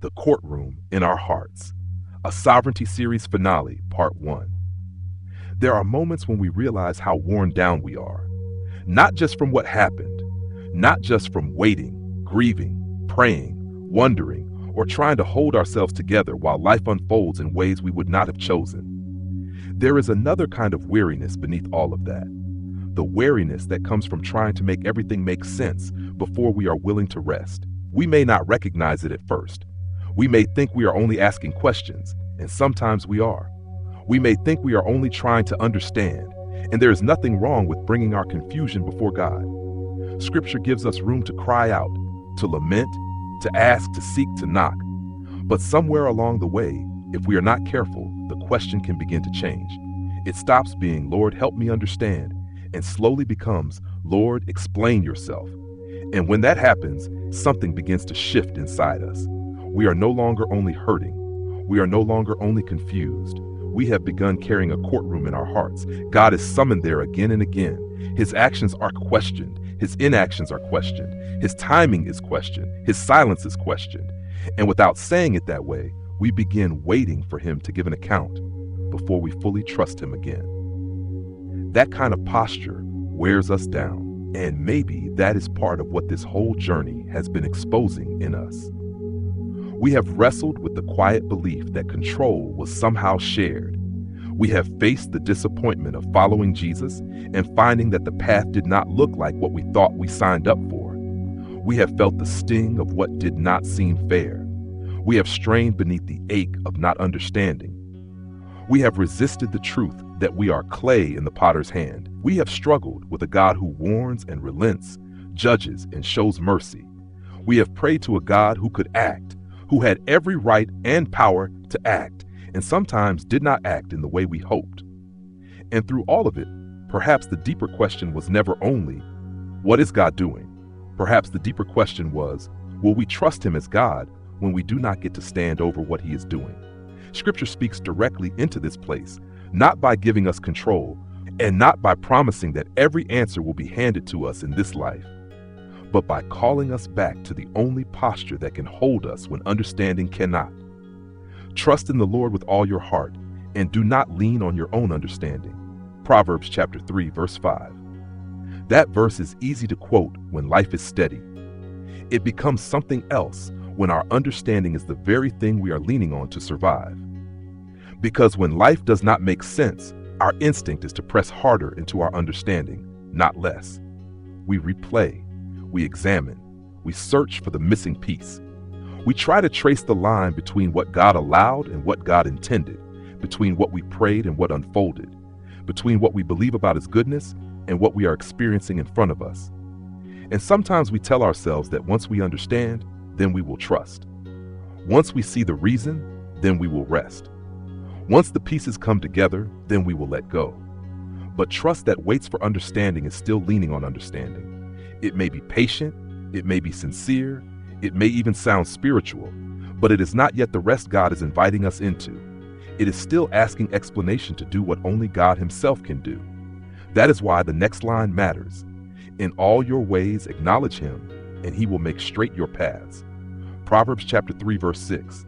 The Courtroom in Our Hearts, a Sovereignty Series finale, Part 1. There are moments when we realize how worn down we are, not just from what happened, not just from waiting, grieving, praying, wondering, or trying to hold ourselves together while life unfolds in ways we would not have chosen. There is another kind of weariness beneath all of that, the weariness that comes from trying to make everything make sense before we are willing to rest. We may not recognize it at first. We may think we are only asking questions, and sometimes we are. We may think we are only trying to understand, and there is nothing wrong with bringing our confusion before God. Scripture gives us room to cry out, to lament, to ask, to seek, to knock. But somewhere along the way, if we are not careful, the question can begin to change. It stops being, "Lord, help me understand," and slowly becomes, "Lord, explain yourself." And when that happens, something begins to shift inside us. We are no longer only hurting. We are no longer only confused. We have begun carrying a courtroom in our hearts. God is summoned there again and again. His actions are questioned. His inactions are questioned. His timing is questioned. His silence is questioned. And without saying it that way, we begin waiting for him to give an account before we fully trust him again. That kind of posture wears us down, and maybe that is part of what this whole journey has been exposing in us. We have wrestled with the quiet belief that control was somehow shared. We have faced the disappointment of following Jesus and finding that the path did not look like what we thought we signed up for. We have felt the sting of what did not seem fair. We have strained beneath the ache of not understanding. We have resisted the truth that we are clay in the potter's hand. We have struggled with a God who warns and relents, judges and shows mercy. We have prayed to a God who could act, who had every right and power to act, and sometimes did not act in the way we hoped. And through all of it, perhaps the deeper question was never only, what is God doing? Perhaps the deeper question was, will we trust him as God when we do not get to stand over what he is doing? Scripture speaks directly into this place, not by giving us control, and not by promising that every answer will be handed to us in this life, but by calling us back to the only posture that can hold us when understanding cannot. Trust in the Lord with all your heart, and do not lean on your own understanding. Proverbs chapter 3, verse 5. That verse is easy to quote when life is steady. It becomes something else when our understanding is the very thing we are leaning on to survive. Because when life does not make sense, our instinct is to press harder into our understanding, not less. We replay. We examine, we search for the missing piece. We try to trace the line between what God allowed and what God intended, between what we prayed and what unfolded, between what we believe about his goodness and what we are experiencing in front of us. And sometimes we tell ourselves that once we understand, then we will trust. Once we see the reason, then we will rest. Once the pieces come together, then we will let go. But trust that waits for understanding is still leaning on understanding. It may be patient, it may be sincere, it may even sound spiritual, but it is not yet the rest God is inviting us into. It is still asking explanation to do what only God himself can do. That is why the next line matters. In all your ways acknowledge him, and he will make straight your paths. Proverbs chapter 3, verse 6.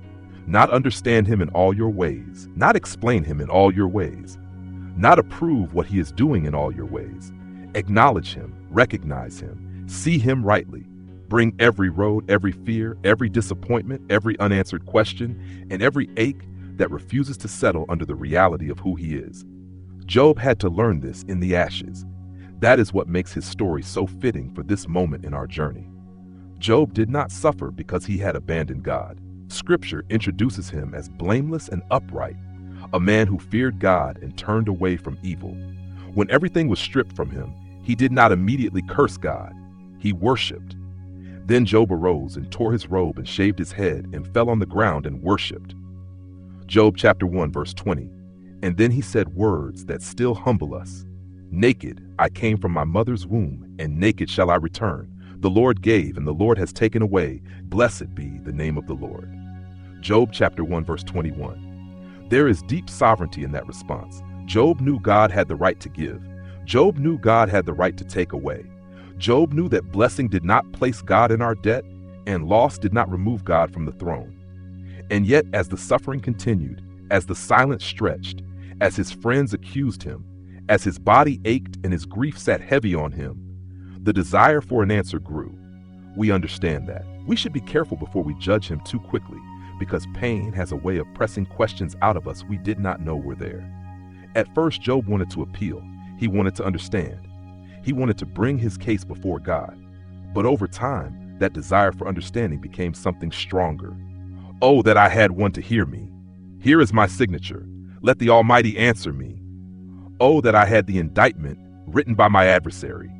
Not understand him in all your ways, not explain him in all your ways, not approve what he is doing in all your ways. Acknowledge him, recognize him, see him rightly. Bring every road, every fear, every disappointment, every unanswered question, and every ache that refuses to settle under the reality of who he is. Job had to learn this in the ashes. That is what makes his story so fitting for this moment in our journey. Job did not suffer because he had abandoned God. Scripture introduces him as blameless and upright, a man who feared God and turned away from evil. When everything was stripped from him, he did not immediately curse God. He worshiped. Then Job arose and tore his robe and shaved his head and fell on the ground and worshiped. Job chapter 1, verse 20. And then he said words that still humble us. Naked I came from my mother's womb, and naked shall I return. The Lord gave, and the Lord has taken away. Blessed be the name of the Lord. Job chapter 1, verse 21. There is deep sovereignty in that response. Job knew God had the right to give. Job knew God had the right to take away. Job knew that blessing did not place God in our debt, and loss did not remove God from the throne. And yet, as the suffering continued, as the silence stretched, as his friends accused him, as his body ached and his grief sat heavy on him, the desire for an answer grew. We understand that. We should be careful before we judge him too quickly, because pain has a way of pressing questions out of us we did not know were there. At first, Job wanted to appeal. He wanted to understand. He wanted to bring his case before God. But over time, that desire for understanding became something stronger. Oh, that I had one to hear me. Here is my signature. Let the Almighty answer me. Oh, that I had the indictment written by my adversary.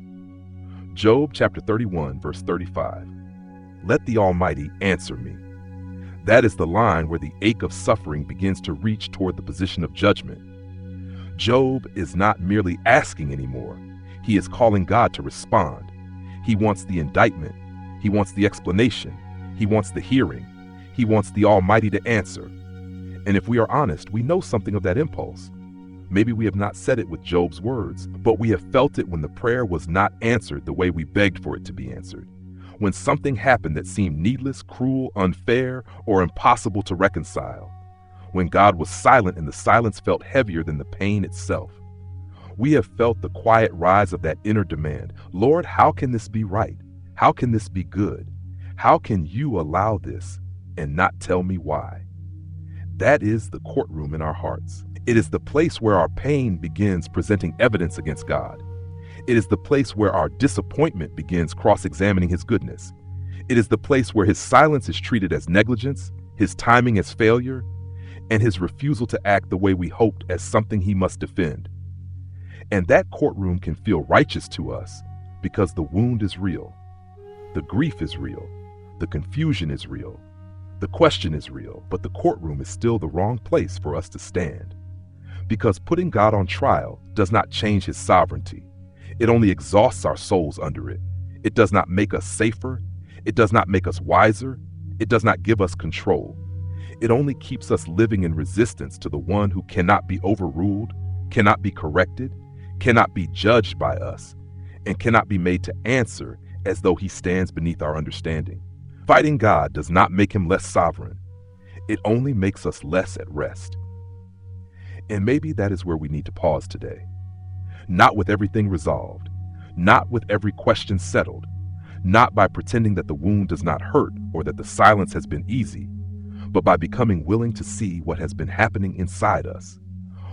Job chapter 31, verse 35. Let the Almighty answer me. That is the line where the ache of suffering begins to reach toward the position of judgment. Job is not merely asking anymore. He is calling God to respond. He wants the indictment. He wants the explanation. He wants the hearing. He wants the Almighty to answer. And if we are honest, we know something of that impulse. Maybe we have not said it with Job's words, but we have felt it when the prayer was not answered the way we begged for it to be answered. When something happened that seemed needless, cruel, unfair, or impossible to reconcile. When God was silent and the silence felt heavier than the pain itself. We have felt the quiet rise of that inner demand. Lord, how can this be right? How can this be good? How can you allow this and not tell me why? That is the courtroom in our hearts. It is the place where our pain begins presenting evidence against God. It is the place where our disappointment begins cross-examining his goodness. It is the place where his silence is treated as negligence, his timing as failure, and his refusal to act the way we hoped as something he must defend. And that courtroom can feel righteous to us because the wound is real. The grief is real. The confusion is real. The question is real, but the courtroom is still the wrong place for us to stand. Because putting God on trial does not change his sovereignty. It only exhausts our souls under it. It does not make us safer. It does not make us wiser. It does not give us control. It only keeps us living in resistance to the one who cannot be overruled, cannot be corrected, cannot be judged by us, and cannot be made to answer as though he stands beneath our understanding. Fighting God does not make him less sovereign. It only makes us less at rest. And maybe that is where we need to pause today. Not with everything resolved, not with every question settled, not by pretending that the wound does not hurt or that the silence has been easy, but by becoming willing to see what has been happening inside us,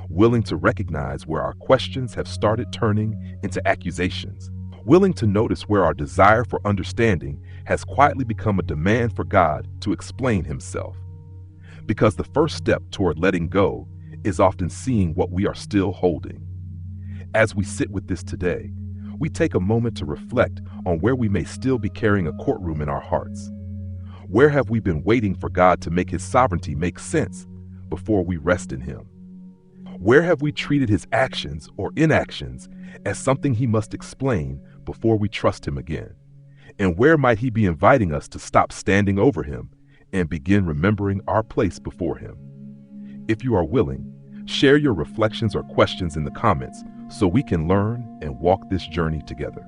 willing to recognize where our questions have started turning into accusations, willing to notice where our desire for understanding has quietly become a demand for God to explain himself. Because the first step toward letting go is often seeing what we are still holding. As we sit with this today, we take a moment to reflect on where we may still be carrying a courtroom in our hearts. Where have we been waiting for God to make his sovereignty make sense before we rest in him? Where have we treated his actions or inactions as something he must explain before we trust him again? And where might he be inviting us to stop standing over him and begin remembering our place before him? If you are willing, share your reflections or questions in the comments so we can learn and walk this journey together.